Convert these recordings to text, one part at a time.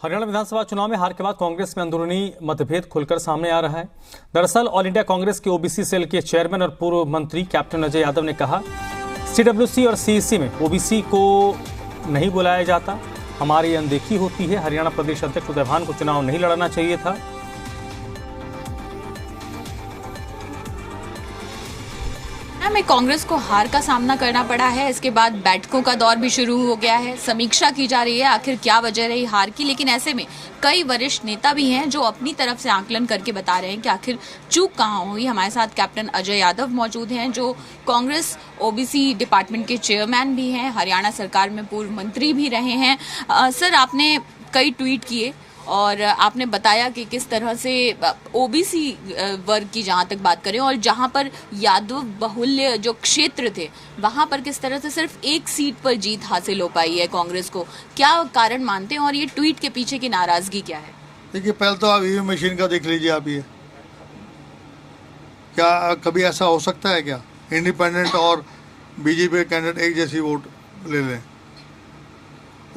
हरियाणा विधानसभा चुनाव में हार के बाद कांग्रेस में अंदरूनी मतभेद खुलकर सामने आ रहा है। दरअसल ऑल इंडिया कांग्रेस के ओबीसी सेल के चेयरमैन और पूर्व मंत्री कैप्टन अजय यादव ने कहा, सीडब्ल्यूसी और सीईसी में ओबीसी को नहीं बुलाया जाता, हमारी अनदेखी होती है। हरियाणा प्रदेश अध्यक्ष उदय भान को चुनाव नहीं लड़ना चाहिए था। में कांग्रेस को हार का सामना करना पड़ा है। इसके बाद बैठकों का दौर भी शुरू हो गया है। समीक्षा की जा रही है आखिर क्या वजह रही हार की। लेकिन ऐसे में कई वरिष्ठ नेता भी हैं जो अपनी तरफ से आकलन करके बता रहे हैं कि आखिर चूक कहाँ हुई। हमारे साथ कैप्टन अजय यादव मौजूद हैं जो कांग्रेस ओबीसी डिपार्टमेंट के चेयरमैन भी हैं, हरियाणा सरकार में पूर्व मंत्री भी रहे हैं। सर, आपने कई ट्वीट किए और आपने बताया कि किस तरह से ओबीसी वर्ग की जहां तक बात करें और जहां पर यादव बहुल्य जो क्षेत्र थे वहां पर किस तरह से सिर्फ एक सीट पर जीत हासिल हो पाई है कांग्रेस को, क्या कारण मानते हैं और ये ट्वीट के पीछे की नाराजगी क्या है? देखिए, पहले तो आप ईवीएम मशीन का देख लीजिए। आप ये क्या कभी ऐसा हो सकता है क्या इंडिपेंडेंट और बीजेपी कैंडिडेट एक जैसी वोट ले लें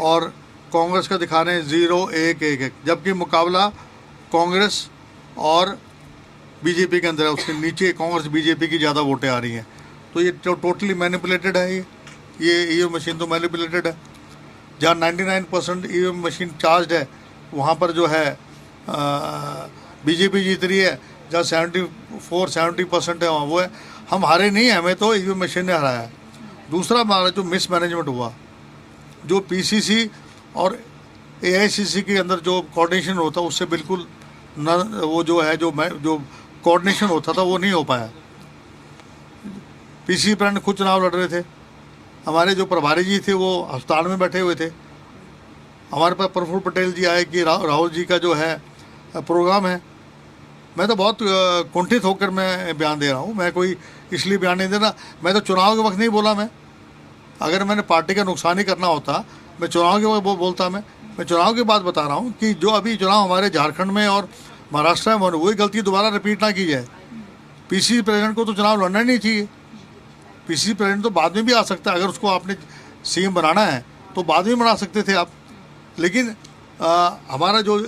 और कांग्रेस का दिखाने 0-1-1-1, जबकि मुकाबला कांग्रेस और बीजेपी के अंदर है। उसके नीचे कांग्रेस बीजेपी की ज़्यादा वोटें आ रही हैं। तो ये टोटली मैनिपुलेटेड है। ये ईवीएम मशीन तो मैनिपुलेटेड है। जहाँ 99% ईवीएम मशीन चार्ज है वहाँ पर जो है बीजेपी जीत रही है। जहाँ 74-70% है वहाँ वो है। हम हारे नहीं हैं, हमें तो ईवीएम मशीन ने हराया है। दूसरा हमारा जो मिसमैनेजमेंट हुआ, जो पीसीसी और एआईसीसी के अंदर जो कोऑर्डिनेशन होता है उससे बिल्कुल न, वो जो है जो कोऑर्डिनेशन होता था वो नहीं हो पाया। पीसीसी प्रेसिडेंट खुद चुनाव लड़ रहे थे, हमारे जो प्रभारी जी थे वो अस्पताल में बैठे हुए थे। हमारे पास प्रफुल्ल पटेल जी आए कि राहुल जी का जो है प्रोग्राम है। मैं तो बहुत कुंठित होकर मैं बयान दे रहा हूँ। मैं कोई इसलिए बयान नहीं दे रहा, मैं तो चुनाव के वक्त नहीं बोला। मैं अगर मैंने पार्टी का नुकसान ही करना होता मैं चुनाव के वक्त बोलता। मैं चुनाव की बात बता रहा हूँ कि जो अभी चुनाव हमारे झारखंड में और महाराष्ट्र में वही गलती दोबारा रिपीट ना की जाए। पीसीसी प्रेसिडेंट को तो चुनाव लड़ना ही नहीं चाहिए। पीसीसी प्रेसिडेंट तो बाद में भी आ सकता है। अगर उसको आपने सीएम बनाना है तो बाद में बना सकते थे आप। लेकिन हमारा जो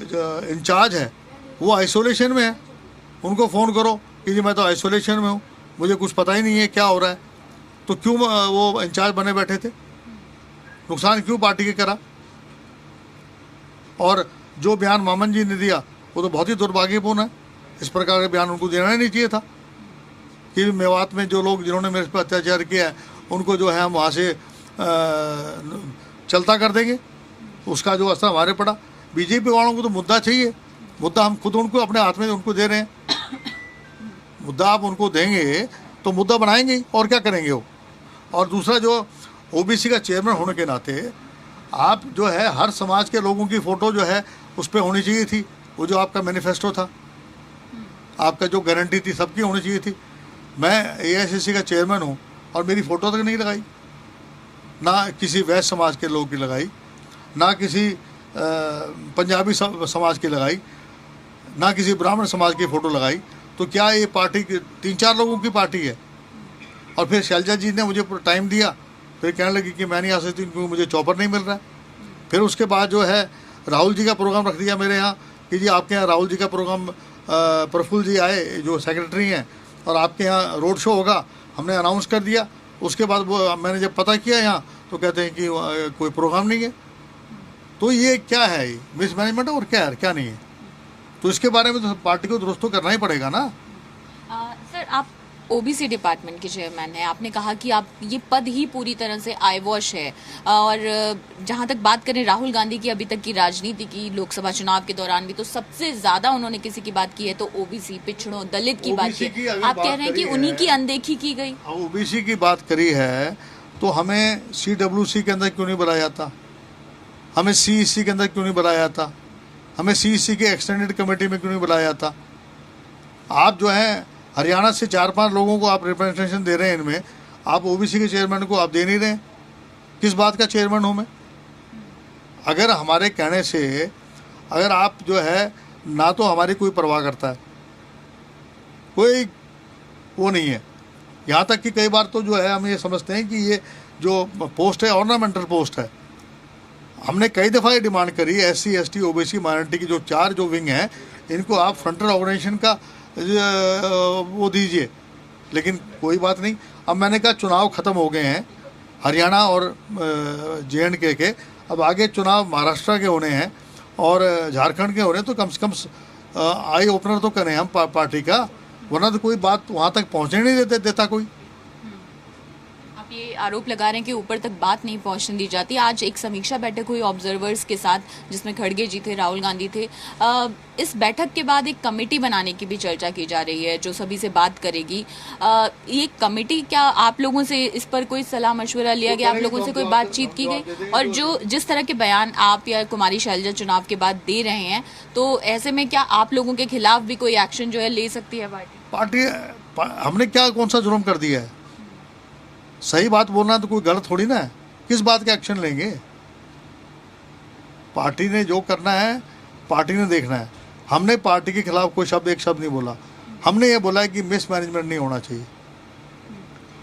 इंचार्ज है वो आइसोलेशन में है। उनको फ़ोन करो कि जी मैं तो आइसोलेशन में हूँ, मुझे कुछ पता ही नहीं है क्या हो रहा है। तो क्यों वो इंचार्ज बने बैठे थे? नुकसान क्यों पार्टी के करा? और जो बयान मामन जी ने दिया वो तो बहुत ही दुर्भाग्यपूर्ण है। इस प्रकार का बयान उनको देना ही नहीं चाहिए था कि मेवात में जो लोग जिन्होंने मेरे पर अत्याचार किया है उनको जो है हम वहाँ से चलता कर देंगे। उसका जो असर हमारे पड़ा। बीजेपी वालों को तो मुद्दा चाहिए। मुद्दा हम खुद उनको अपने हाथ में उनको दे रहे हैं। मुद्दा आप उनको देंगे तो मुद्दा बनाएंगे और क्या करेंगे वो। और दूसरा, जो ओबीसी का चेयरमैन होने के नाते आप जो है हर समाज के लोगों की फ़ोटो जो है उस पर होनी चाहिए थी। वो जो आपका मैनिफेस्टो था, आपका जो गारंटी थी, सबकी होनी चाहिए थी। मैं एआईसीसी का चेयरमैन हूँ और मेरी फ़ोटो तक नहीं लगाई, ना किसी वैश्य समाज के लोगों की लगाई, ना किसी पंजाबी समाज की लगाई, ना किसी ब्राह्मण समाज की फ़ोटो लगाई। तो क्या ये पार्टी 3-4 लोगों की पार्टी है? और फिर शैलजा जी ने मुझे टाइम दिया, फिर कहने लगी कि मैं नहीं आ सकती क्योंकि मुझे चॉपर नहीं मिल रहा है। फिर उसके बाद जो है राहुल जी का प्रोग्राम रख दिया मेरे यहाँ कि जी आपके यहाँ राहुल जी का प्रोग्राम, प्रफुल्ल जी आए जो सेक्रेटरी हैं, और आपके यहाँ रोड शो होगा, हमने अनाउंस कर दिया। उसके बाद वो मैंने जब पता किया यहाँ तो कहते हैं कि कोई प्रोग्राम नहीं है। तो ये क्या है? ये मिसमैनेजमेंट है और क्या है, क्या नहीं है? तो इसके बारे में तो पार्टी को दुरुस्त तो करना ही पड़ेगा ना। सर, आप ओबीसी डिपार्टमेंट के चेयरमैन हैं। आपने कहा कि आप ये पद ही पूरी तरह से आई वॉश है। और जहां तक बात करें राहुल गांधी की अभी तक की राजनीति की, लोकसभा चुनाव के दौरान भी तो सबसे ज्यादा उन्होंने किसी की बात की है तो ओबीसी, पिछड़ों, दलित की बात की। आप कह रहे हैं कि उन्हीं की अनदेखी की गई। ओबीसी की बात करी है तो हमें सीडब्ल्यूसी के अंदर क्यों नहीं बुलाया जाता? हमें सीईसी के अंदर क्यों नहीं बुलाया जाता? हमें सीईसी के एक्सटेंडेड कमेटी में क्यों नहीं बुलाया जाता? आप जो है हरियाणा से 4-5 लोगों को आप रिप्रेजेंटेशन दे रहे हैं, इनमें आप ओबीसी के चेयरमैन को आप दे नहीं रहे हैं। किस बात का चेयरमैन हूँ मैं? अगर हमारे कहने से अगर आप जो है ना तो हमारी कोई परवाह करता है, कोई वो नहीं है। यहाँ तक कि कई बार तो जो है हम ये समझते हैं कि ये जो पोस्ट है ऑर्नामेंटल पोस्ट है। हमने कई दफ़ा ये डिमांड करी, SC ST OBC माइनॉरिटी की जो 4 जो विंग हैं, इनको आप फ्रंटल ऑर्गेनाइजेशन का वो दीजिए, लेकिन कोई बात नहीं। अब मैंने कहा चुनाव ख़त्म हो गए हैं हरियाणा और JNK के, अब आगे चुनाव महाराष्ट्र के होने हैं और झारखंड के होने हैं, तो कम से कम आई ओपनर तो करें हम पार्टी का, वरना तो कोई बात वहाँ तक पहुँचने नहीं देता कोई। आप ये आरोप लगा रहे हैं कि ऊपर तक बात नहीं पहुंचने दी जाती। आज एक समीक्षा बैठक हुई ऑब्जर्वर्स के साथ, जिसमें खड़गे जी थे, राहुल गांधी थे। इस बैठक के बाद एक कमेटी बनाने की भी चर्चा की जा रही है जो सभी से बात करेगी। ये कमेटी, क्या आप लोगों से इस पर कोई सलाह मशवरा लिया गया, आप लोगों से कोई बातचीत की गई? और जो जिस तरह के बयान आप या कुमारी शैलजा चुनाव के बाद दे रहे हैं, तो ऐसे में क्या आप लोगों के खिलाफ भी कोई एक्शन जो है ले सकती है पार्टी? हमने क्या कौन सा जुर्म कर दिया है? सही बात बोलना तो कोई गलत थोड़ी ना है, किस बात के एक्शन लेंगे? पार्टी ने जो करना है पार्टी ने देखना है। हमने पार्टी के खिलाफ कोई शब्द, एक शब्द नहीं बोला। हमने ये बोला है कि मिसमैनेजमेंट नहीं होना चाहिए।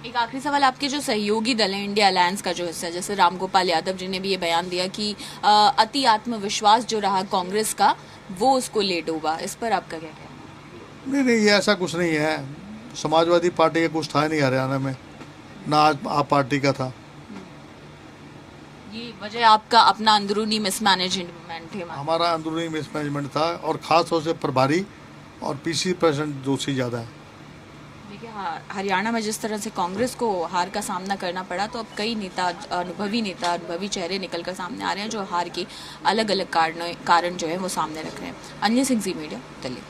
एक आखिरी सवाल, आपके जो सहयोगी दल है इंडिया अलायंस का जो हिस्सा है, जैसे रामगोपाल यादव जी ने भी ये बयान दिया कि अति आत्मविश्वास जो रहा कांग्रेस का, वो उसको ले डूबा, इस पर आपका क्या कहना है? नहीं, ये ऐसा कुछ नहीं है। समाजवादी पार्टी का कुछ था नहीं हरियाणा में, ना आप पार्टी का था। ये वजह आपका अपना अंदरूनी मिसमैनेजमेंट है? हमारा अंदरूनी मिसमैनेजमेंट था, और ख़ास तौर से प्रभारी और PC प्रेसिडेंट दोषी ज़्यादा है। देखिए, हरियाणा में जिस तरह से कांग्रेस को हार का सामना करना पड़ा, तो अब कई नेता, अनुभवी चेहरे निकलकर सामने आ रहे हैं जो हार के अलग अलग कारण जो है वो सामने रख रहे हैं। अन्य सिंह, जी मीडिया, दिल्ली।